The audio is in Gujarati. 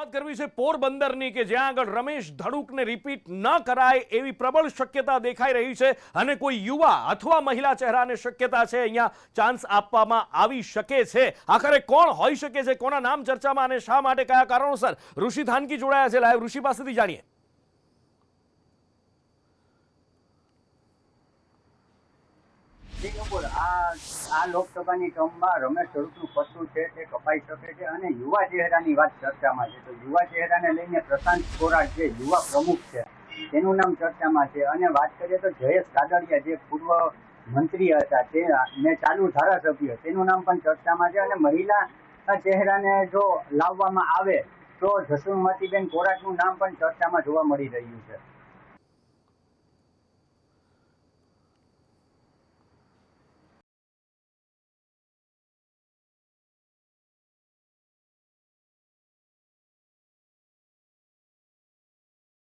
વાત કરવી છે પોરબંદરની કે જ્યાં આગળ રમેશ ધડુકને રિપીટ ન કરાય એવી પ્રબળ શક્યતા દેખાઈ રહી છે અને કોઈ યુવા અથવા મહિલા ચહેરાને શક્યતા છે અહીંયા ચાન્સ આપવામાં આવી શકે છે। આખરે કોણ હોઈ શકે છે, કોના નામ ચર્ચામાં અને શા માટે, કયા કારણોસર? ઋષિ થાનકી જોડાયા છે લાઈવ, ઋષિ પાસેથી જાણીએ। આ લોકસભાની ટર્મમાં રમેશ ધડુકનું પત્તું છે તે કપાઈ શકે છે અને યુવા ચહેરાની વાત ચર્ચામાં છે। તો યુવા ચહેરાને લઈને પ્રશાંત કોરાટ જે યુવા પ્રમુખ છે તેનું નામ ચર્ચામાં છે અને વાત કરીએ તો જયેશ કાદડિયા જે પૂર્વ મંત્રી હતા તે ને ચાલુ ધારાસભ્ય તેનું નામ પણ ચર્ચામાં છે અને મહિલા ચહેરાને જો લાવવામાં આવે તો જસુમતીબેન કોરાટનું નામ પણ ચર્ચામાં જોવા મળી રહ્યું છે।